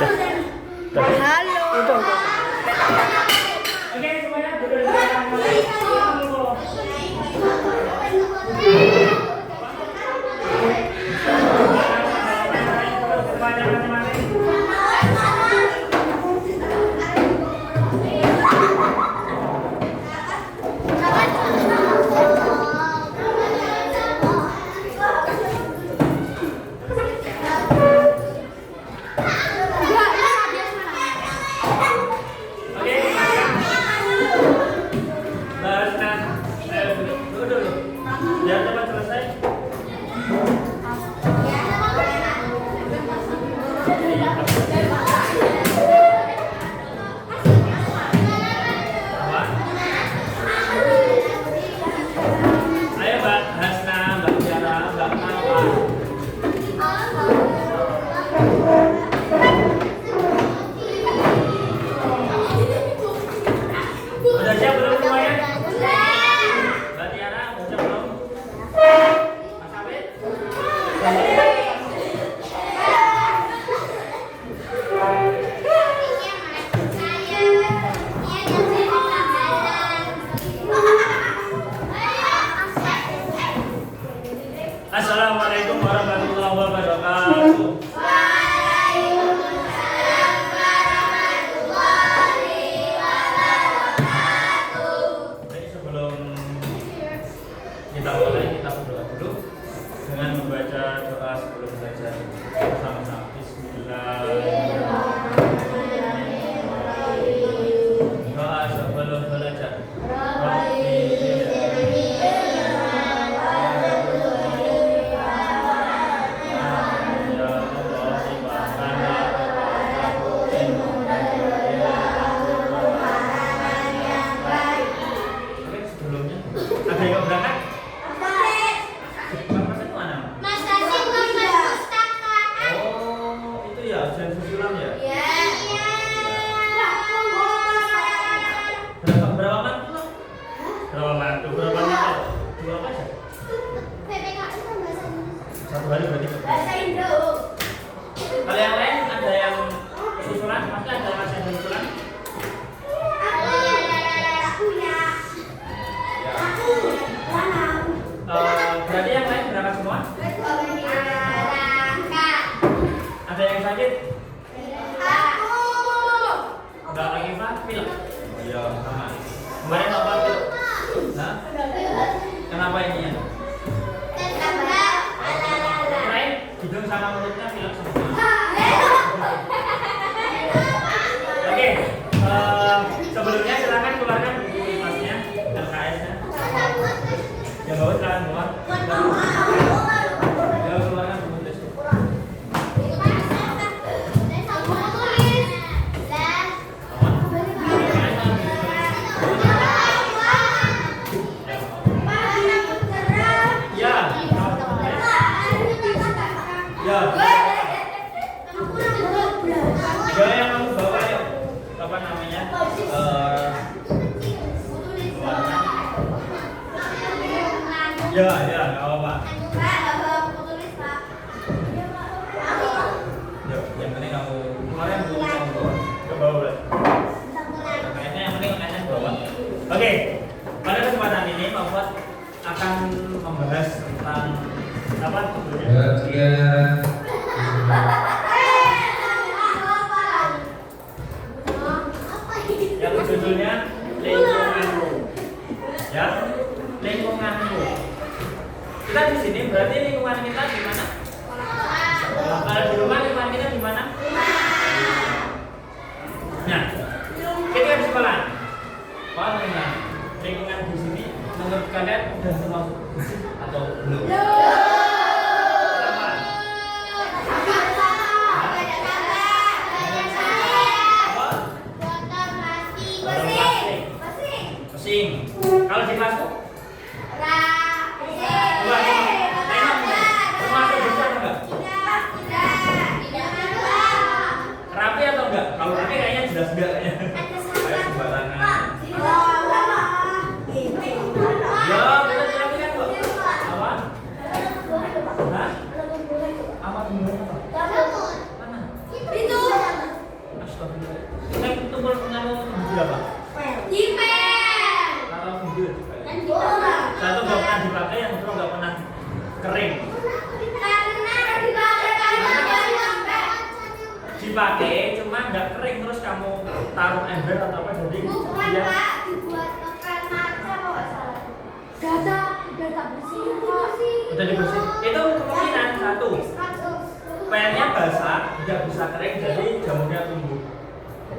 Halo. Oke, semuanya duduk di belakang. Assalamualaikum warahmatullahi wabarakatuh. Waalaikumsalam warahmatullahi wabarakatuh. Baik, sebelum kita mulai, kita berdoa dulu dengan membaca doa sebelum belajar bersama-sama. Bismillahirrahmanirrahim. Doa sebelum belajar. Satu hari berarti kalau yang lain ada yang susulan, pasti ada yang masih ada susulan. Berarti yang lain berangkat semua? Ada yang sakit? Enggak lagi Pak? Pilek? Oh iya, sama. Kemarin apa pilek? Nah? Kenapa ini ya? Hidung sama mulutnya pilek semua. Oke, sebelumnya silakan keluarkan buku kitabnya, LKS-nya. Yang bawa silakan keluar. Ya, keluarkan buku tulis. Ya, yang kamu bawa yuk. Apa namanya? Ya, nggak apa-apa. Yuk, yang penting kamu kemarin buku kamu bawa. Ke bawah boleh. Kayaknya yang penting kayaknya bawa. Oke, pada kesempatan ini Pak Fuad akan membahas tentang apa? Yang judulnya lingkunganmu, ya, lingkunganmu. Kita di sini berarti lingkungan kita di mana? Kalau di rumah lingkungan kita di mana? Nah, kita di sekolah. Mana lingkungan di sini menurut kalian udah termasuk atau belum? Kalau di kelasku? dipakai cuma nggak kering terus kamu taruh ember atau apa jadi Bukan dia Pak, dibuat ngekan maca kalau nggak salah. Udah tak bersihin kok. udah dibersihin. Itu kemungkinan satu, pennya basah, tidak bisa kering jadi jamurnya tumbuh.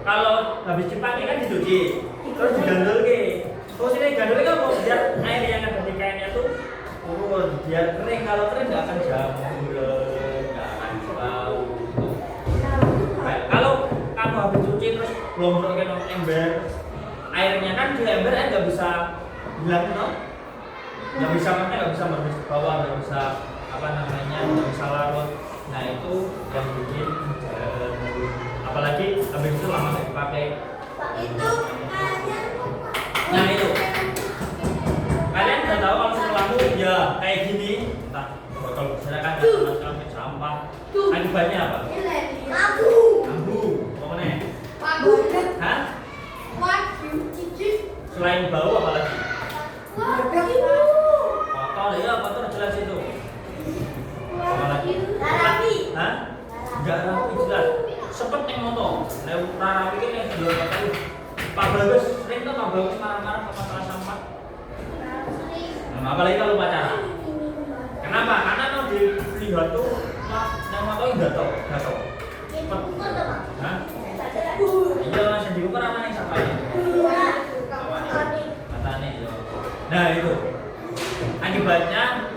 Kalau habis dipakai kan dicuci, terus digandul ke. Terus ini gandul kan mau biar air yang ada di kainnya tuh turun, biar kering. Kalau kering nggak akan jamur, nggak akan bau. Nah, kalau kamu habis cuci terus belum pakai ember, airnya kan di ember nggak bisa hilang no? Nggak bisa makanya nggak bisa merebus ke bawah, nggak bisa apa namanya, nggak bisa larut. Nah itu yang bikin apalagi habis itu lama nggak dipakai. Itu kayaknya. Nah itu kalian udah tahu kalau sekolahmu ya kayak gini, entah botol silakan macam-macam sampah. Akibatnya apa? Aku. Ambu, pokoknya. Banget. Hah? Cici. Selain bau apa lagi? Kotor ya, kotor jelas itu. Apa lagi? Rapi. Hah? Enggak rapi jelas. Sepet yang moto. Lewat rapi ini yang jual kali. Pak Bagus sering tuh Pak Bagus marah-marah ke masalah sampah. Nah, apalagi kalau pacaran. Kenapa? Karena kalau dilihat tuh yang moto ini gatel. Cepet. Hah? Iya, yang diukur apa nih sampahnya? Matanya ya. Nah itu akibatnya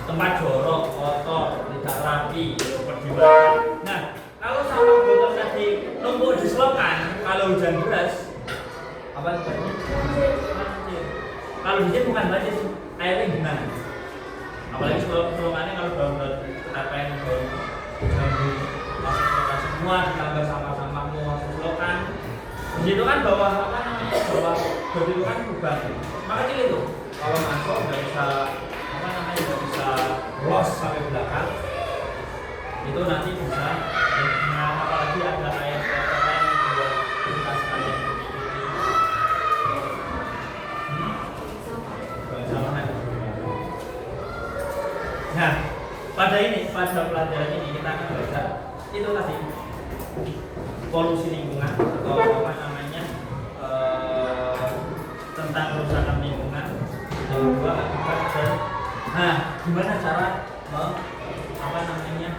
tempat jorok, kotor, tidak rapi, seperti dibakar. Nah kalau sampah botol tadi numpuk di selokan, kalau hujan deras apa terjadi? Banjir. Kalau hujan bukan banjir, airnya genang. Apalagi selokannya kalau daun-daun ketapel, daun jambu masuk selokan semua ditambah sampah-sampahmu masuk selokan. Di situ kan bawah apa namanya, bawah bodi itu kan lubang. Maka itu kalau masuk nggak bisa apa namanya, nggak bisa los sampai belakang. Itu nanti bisa apalagi ada air kotoran buat bekas kalian. Nah, pada pelajaran ini kita akan belajar itu tadi polusi lingkungan atau apa namanya tentang kerusakan lingkungan, yang kedua akibat dan gimana cara apa namanya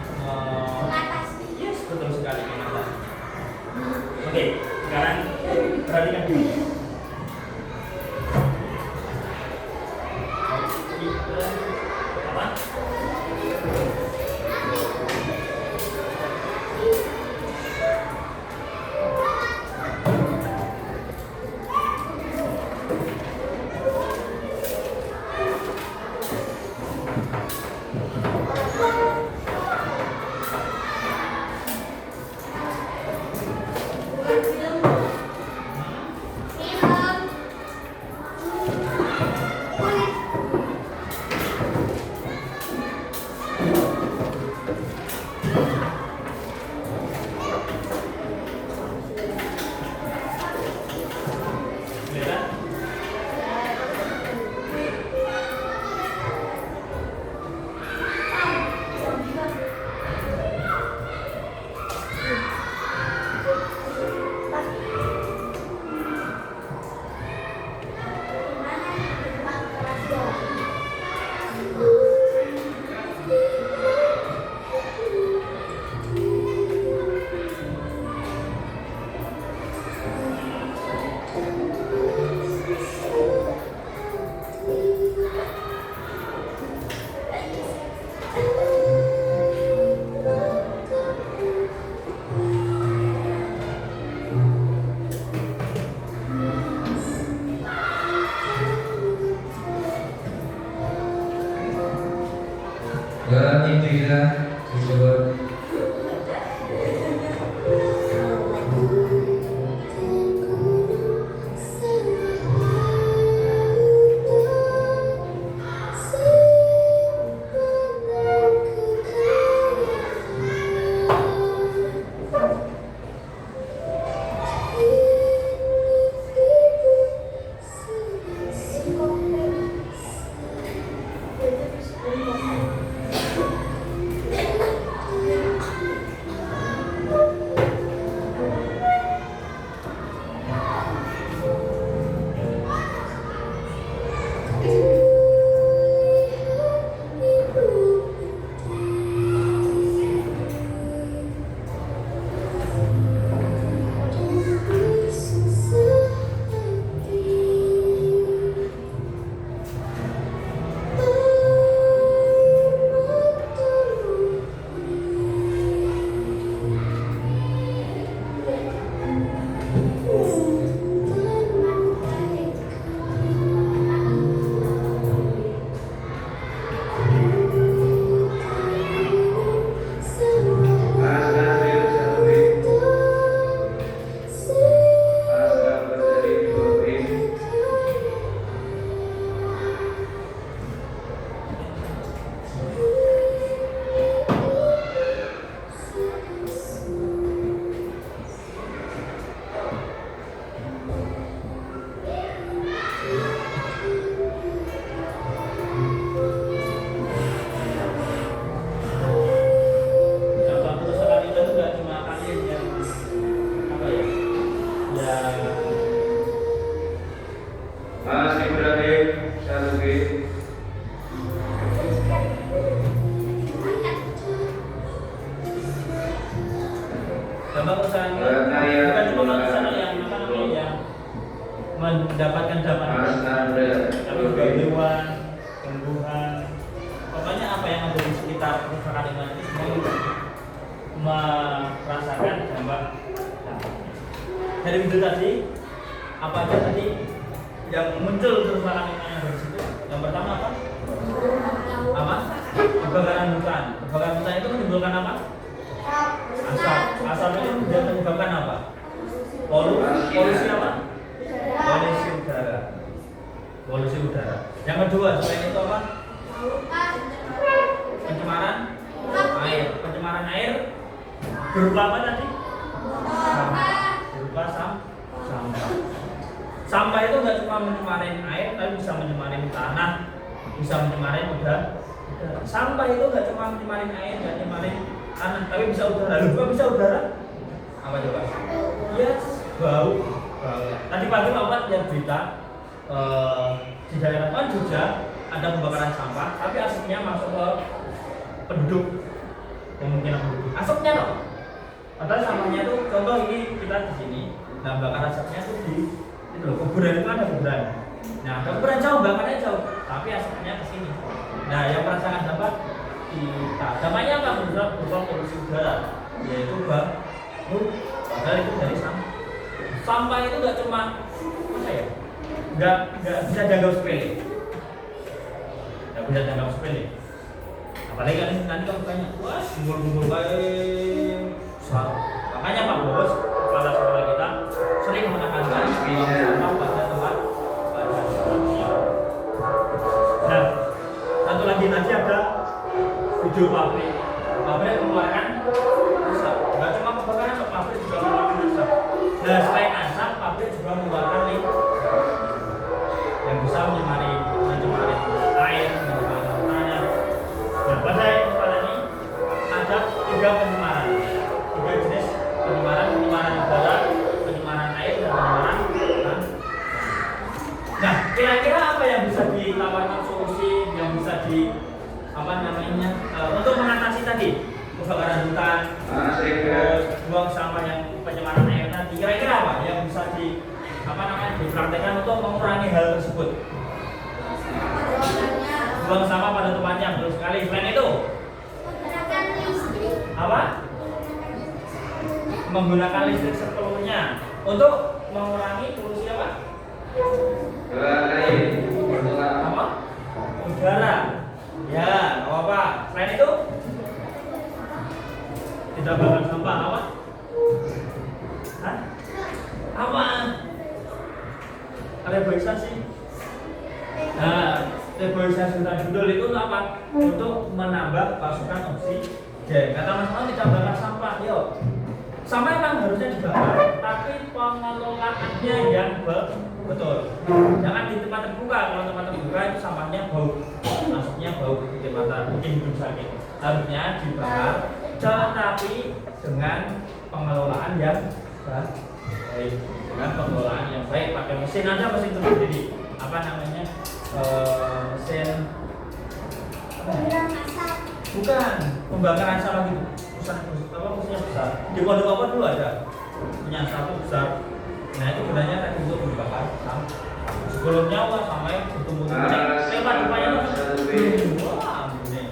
yes betul sekali mengatasi. Oke, sekarang perhatikan dulu. Apa? Dalam intinya disebut dampak kerusakan bukan cuma manusia yang apa namanya yang mendapatkan dampak, tapi juga hewan, tumbuhan, pokoknya apa yang ada di sekitar kerusakan lingkungan itu semua merasakan dampaknya. Dari video tadi, apa aja tadi yang muncul kerusakan lingkungan yang dari situ? Yang pertama apa? Apa? Kebakaran hutan. Kebakaran hutan itu menimbulkan apa? Asap. Asap itu kemudian menyebabkan apa? Polusi apa? Polusi udara. Polusi udara. Yang kedua, selain itu apa? Pencemaran air. Pencemaran air berupa apa tadi? Sampah. Berupa sampah. Sampah itu nggak cuma mencemarin air, tapi bisa mencemarin tanah, bisa mencemarin udara. Sampah itu nggak cuma mencemarin air, nggak mencemarin tanah, tapi bisa udara. Lalu kok bisa udara? Apa coba? Yes, bau. Tadi pagi Bapak lihat berita di daerah Jogja ada pembakaran sampah, tapi asapnya masuk ke penduduk, kemungkinan penduduk. Asapnya loh. Padahal sampahnya itu, contoh ini kita di sini, nah bakaran asapnya itu di itu loh, kuburan itu ada kuburan. Nah, kuburan jauh, bakarnya jauh, tapi asapnya ke sini. Nah, yang merasakan dampak kita. Dampaknya apa? Berupa polusi udara, yaitu bau. Padahal itu dari sampah. Sampah itu nggak cuma apa ya? Nggak bisa dianggap sepele. Nggak bisa dianggap sepele. Apalagi kan nanti kamu tanya, wah, simbol-simbol kayak makanya Pak Bos, kepala sekolah kita sering menekankan sampah pada tempat pada tempatnya. Nah, satu lagi nanti ada video pabrik mengeluarkan asap. Nggak cuma kebakaran, pabrik juga mengeluarkan asap. Nah, selain asap, pabrik juga mengeluarkan yang bisa mencemari air, mencemari tanah. Nah, pada ini ada 3 pencemaran, 3 jenis pencemaran udara, pencemaran air, dan pencemaran tanah. Nah, kira-kira apa yang bisa ditawarkan solusi yang bisa untuk mengatasi tadi kebakaran hutan, buang sampah yang pencemaran air tadi? Kira-kira apa yang bisa dipraktekkan untuk mengurangi hal tersebut? Buang sampah pada tempatnya, betul sekali. Selain itu, apa? Menggunakan listrik sepenuhnya untuk mengurangi polusi apa? Apa? Udara. Ya, apa? Selain itu, tidak bakar sampah. Apa? Hah? Apa? Reboisasi. Nah, reboisasi hutan gundul itu untuk apa? Untuk menambah pasokan oksigen. Kata Mas Mau tidak bakar sampah, yuk. Sampah memang harusnya dibakar, tapi pengelolaannya yang betul. Jangan di tempat terbuka. Kalau tempat terbuka itu sampahnya bau, masuknya bau ke mata, mungkin hidung sakit. Harusnya dibakar, tetapi dengan pengelolaan yang baik. Dengan pengelolaan yang baik, pakai mesin aja, mesin tersendiri. Apa namanya? Mesin bukan pembakaran sampah gitu. Mesinnya besar. Di Pondok Apa dulu ada punya satu besar. Nah, itu gunanya tadi untuk membakar sampah. Sebelumnya sampai bertumbuh-tumbuh. Lewat depannya wah, ini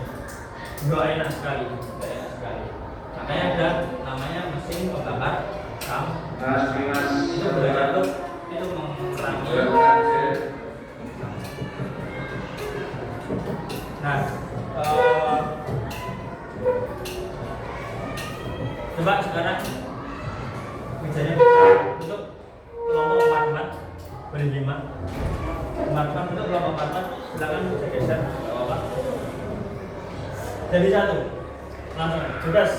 nggak enak sekali. Makanya ada namanya mesin pembakar sampah. Itu gunanya untuk itu mengurangi. Nah, coba sekarang mejanya untuk kelompok 44 boleh 5 untuk kelompok 44 silakan bisa geser apa jadi 1 langsung bebas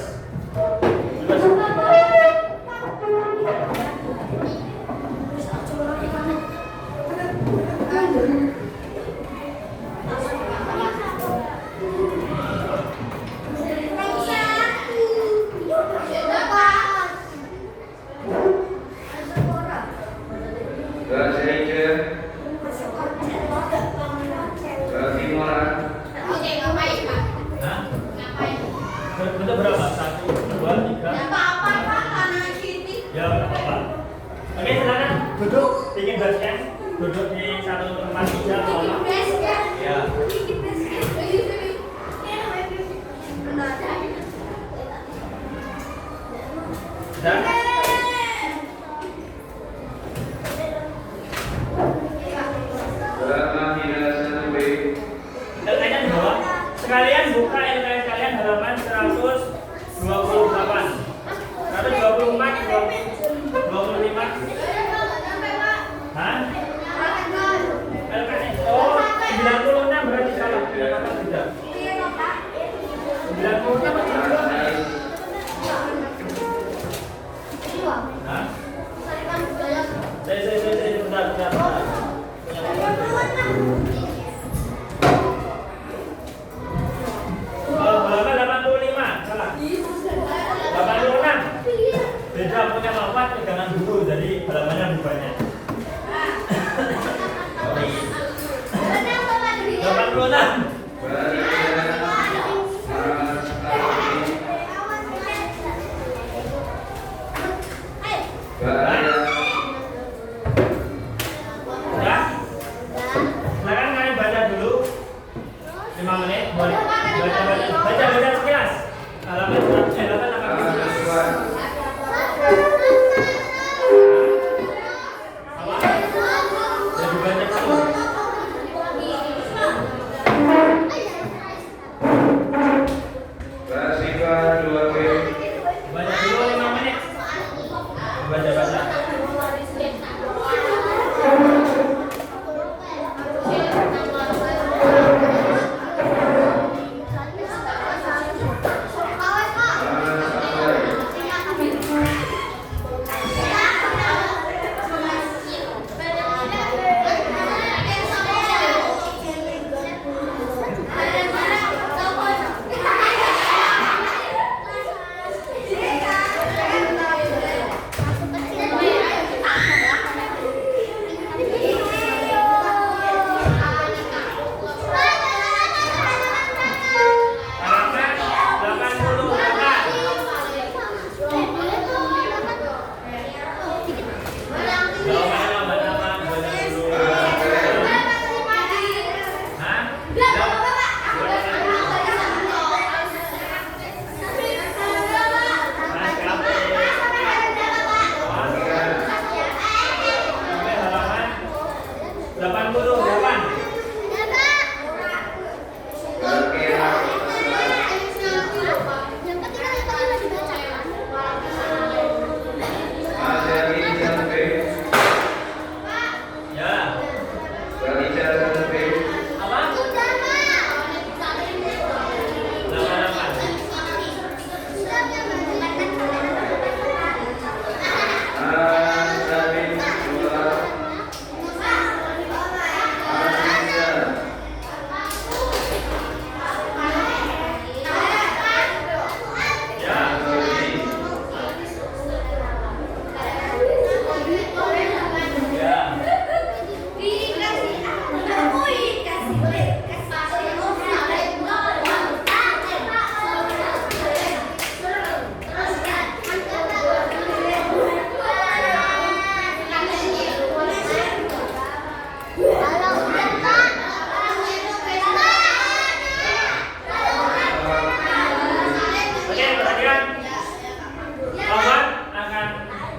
bentuk berapa? 1, 2, 3 bikin basket, duduk di satu tempat saja. Ya. Dan Halaman 1B. LK-nya di bawah. Sekalian buka LK kalian halaman 128. 124, 25. Hah? LK-nya. Oh, 96 berarti salah. Kenapa tidak? 96 atau 96? Hah? Saya, bentar. Halaman 85, salah. 86. Beda punya lompat pegangan dulu, jadi halamannya lebih banyak. 86. Ya? Silakan kalian baca dulu 5 menit. Baca sekilas. Halaman 188. Jadi banyak dulu. Bahasa 2B. Baca dulu 5 menit. Baca.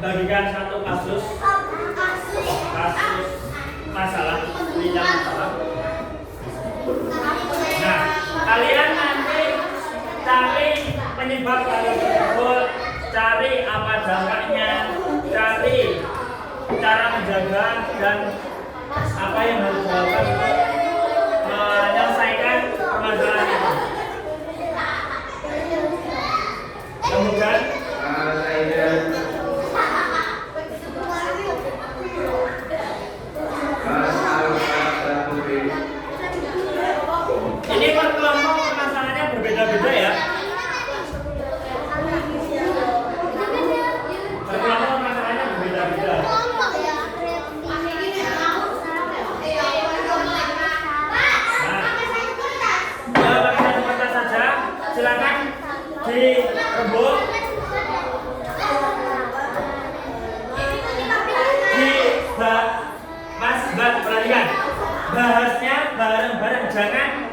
Bagikan satu kasus masalah yang masalah. Nah, kalian nanti cari penyebab kasus tersebut, cari apa dampaknya, cari cara menjaga dan apa yang harus dilakukan untuk menyelesaikan permasalahan itu. Kemudian ini per kelompok permasalahannya berbeda-beda ya. Per kelompok permasalahannya berbeda-beda.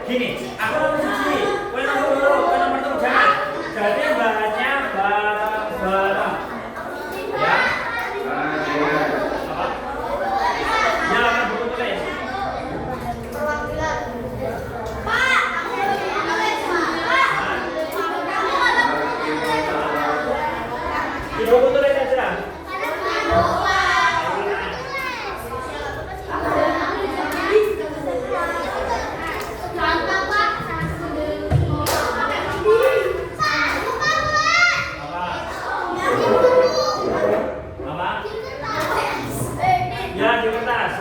Gini, aku nomor siji, kowe nomor loro, kowe nomor telu jangan. Jadi bahannya barang-barang. Ya. Apa? Nyalakan buku tulis. Perwakilan. Pak, aku mau nulis, Pak. Di buku tulis aja. Apa? Ya, di kertas.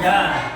Ya.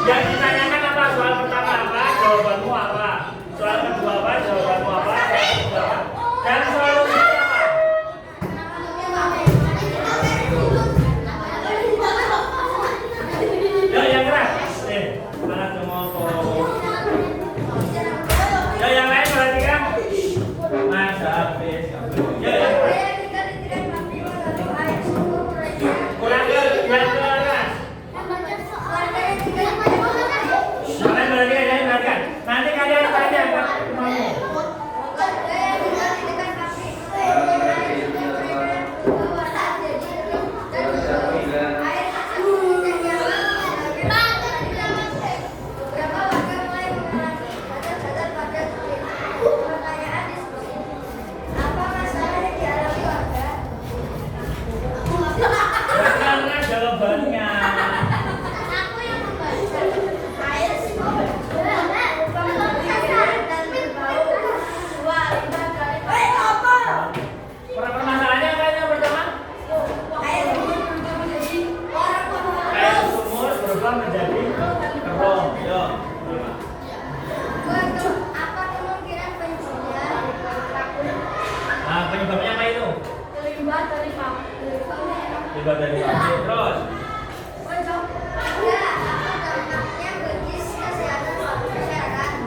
Yang ditanyakan apa? Soal pertama apa? Jawabanmu apa? Soal kedua apa? Jawabanmu apa? Soal ketiga apa? Dan solusinya apa? Ya, yang keras. Mana semua? Ya, yang lain perhatikan. Masa habis. Ya, yang keras. Kurang yang keras. Kalian perhatikan. Nanti kalian tanya ke temanmu. Karena jawabannya. Permasalahannya apa yang pertama? Air sumur berubah menjadi kerom. Yo. Nah, penyebabnya apa itu? Limbah dari pabrik. Terus?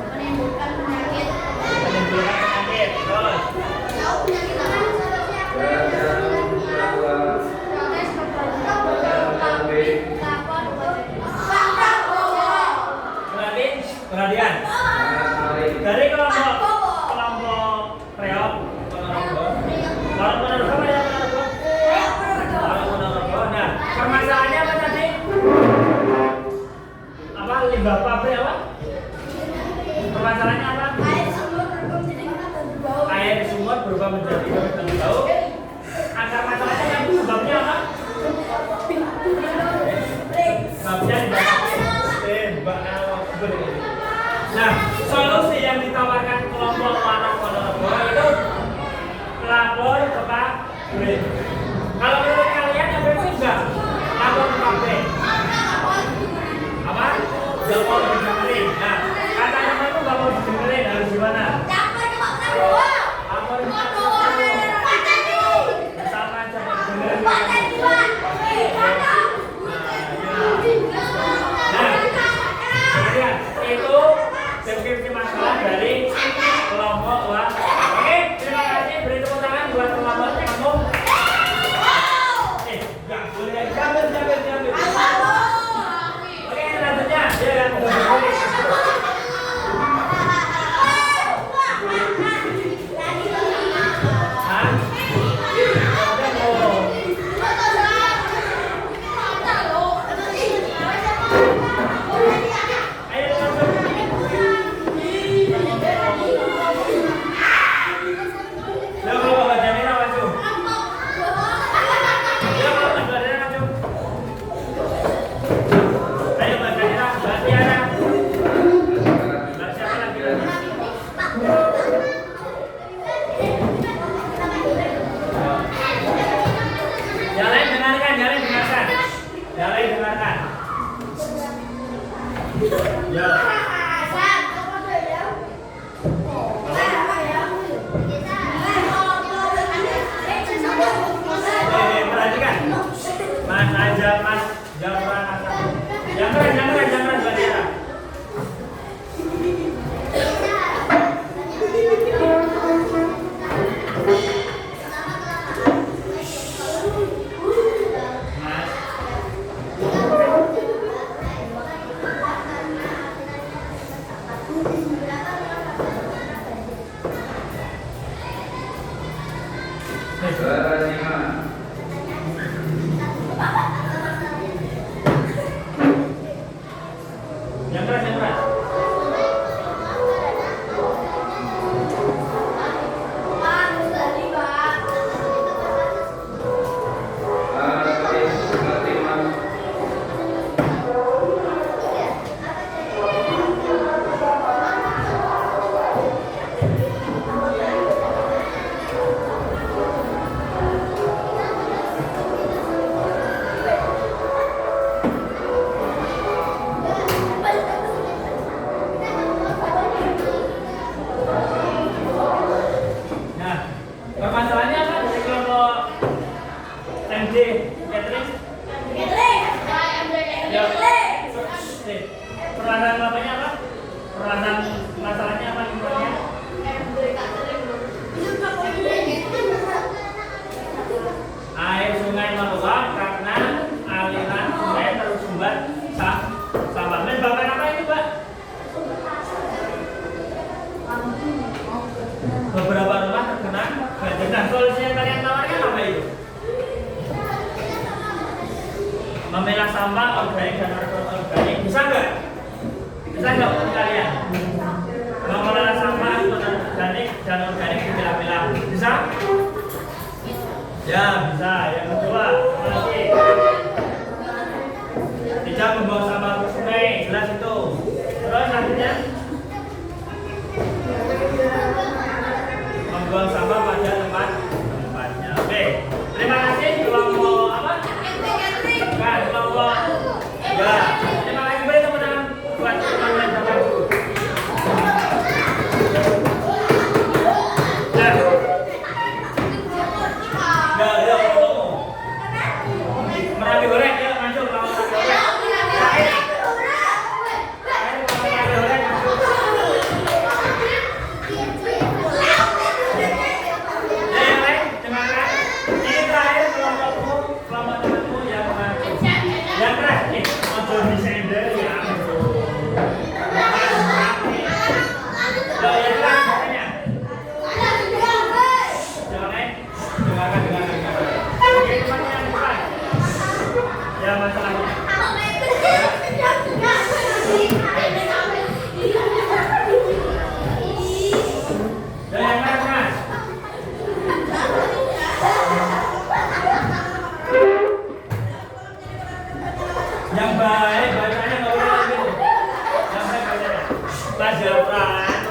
Menimbulkan penyakit. Terus? Perhatian. Dari kelompok reok, kalau apa ya? Nah, permasalahannya apa tadi? Apa limbah pabrik apa? Permasalahannya apa? Air sumur berubah menjadi bau. Akar masalahnya yang sebabnya apa? Sebabnya Nah, solusi yang ditawarkan kelompok anak Ponorogo itu lapor ke pabrik. Kalau menurut kalian efektif nggak? Lapor ke pabrik. Apa? Nggak mau didengerin. Nah, kata teman itu nggak mau didengerin harus gimana? Lapor ke pabrik. Sama aja dengerin. Itu deskripsi masalah dari kelompok luar. Oke, terima kasih. Beri tepuk tangan buat kelompok kamu. Nggak boleh. Jambil. Oke, selanjutnya dia yang berbalik. Ya, bisa. Yang kedua, apa lagi? Tidak membuang sampah ke sungai, jelas itu. Terus selanjutnya, membuang sampah pada tempatnya. Oke, terima kasih. Kelompok apa? Bukan, kelompok. Ya, terima kasih. Beri tepuk tangan buat teman-teman sama dulu. Ya, ya, Merapi goreng, ya, masuk lawan Merapi goreng. Ya, masalahnya. Yang mana? Yang baik, bacanya nggak boleh lagi. Yang baik bacanya. Pelajaran.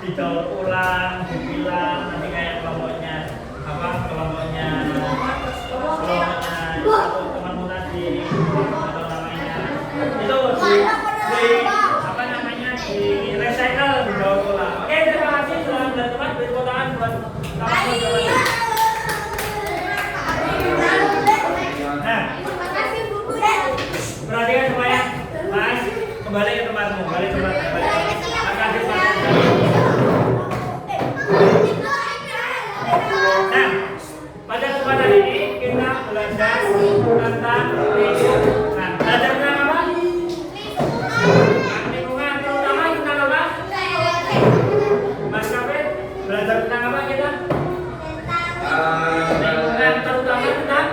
Didaur ulang, dibilang nanti kayak kelompoknya satu temanmu tadi atau namanya itu apa namanya di recycle, didaur ulang. Oke, terima kasih telah teman beri tepuk tangan buat kawan-kawan. Nah, perhatikan semuanya, Mas, kembali ke tempatmu, kembali ke tempatmu. Nah, pada kesempatan ini kita belajar tentang lingkungan. Belajar tentang apa? Lingkungan, terutama tentang apa? Mas Kafir, belajar tentang apa kita? Lingkungan, terutama tentang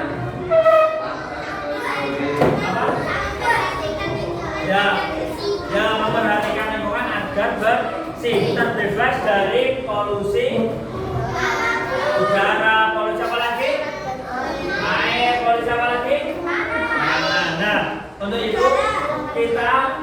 apa? Ya, memperhatikan lingkungan agar bersih, terbebas dari polusi udara, polusi apa lagi? Air, polusi apa lagi? Nah, untuk itu kita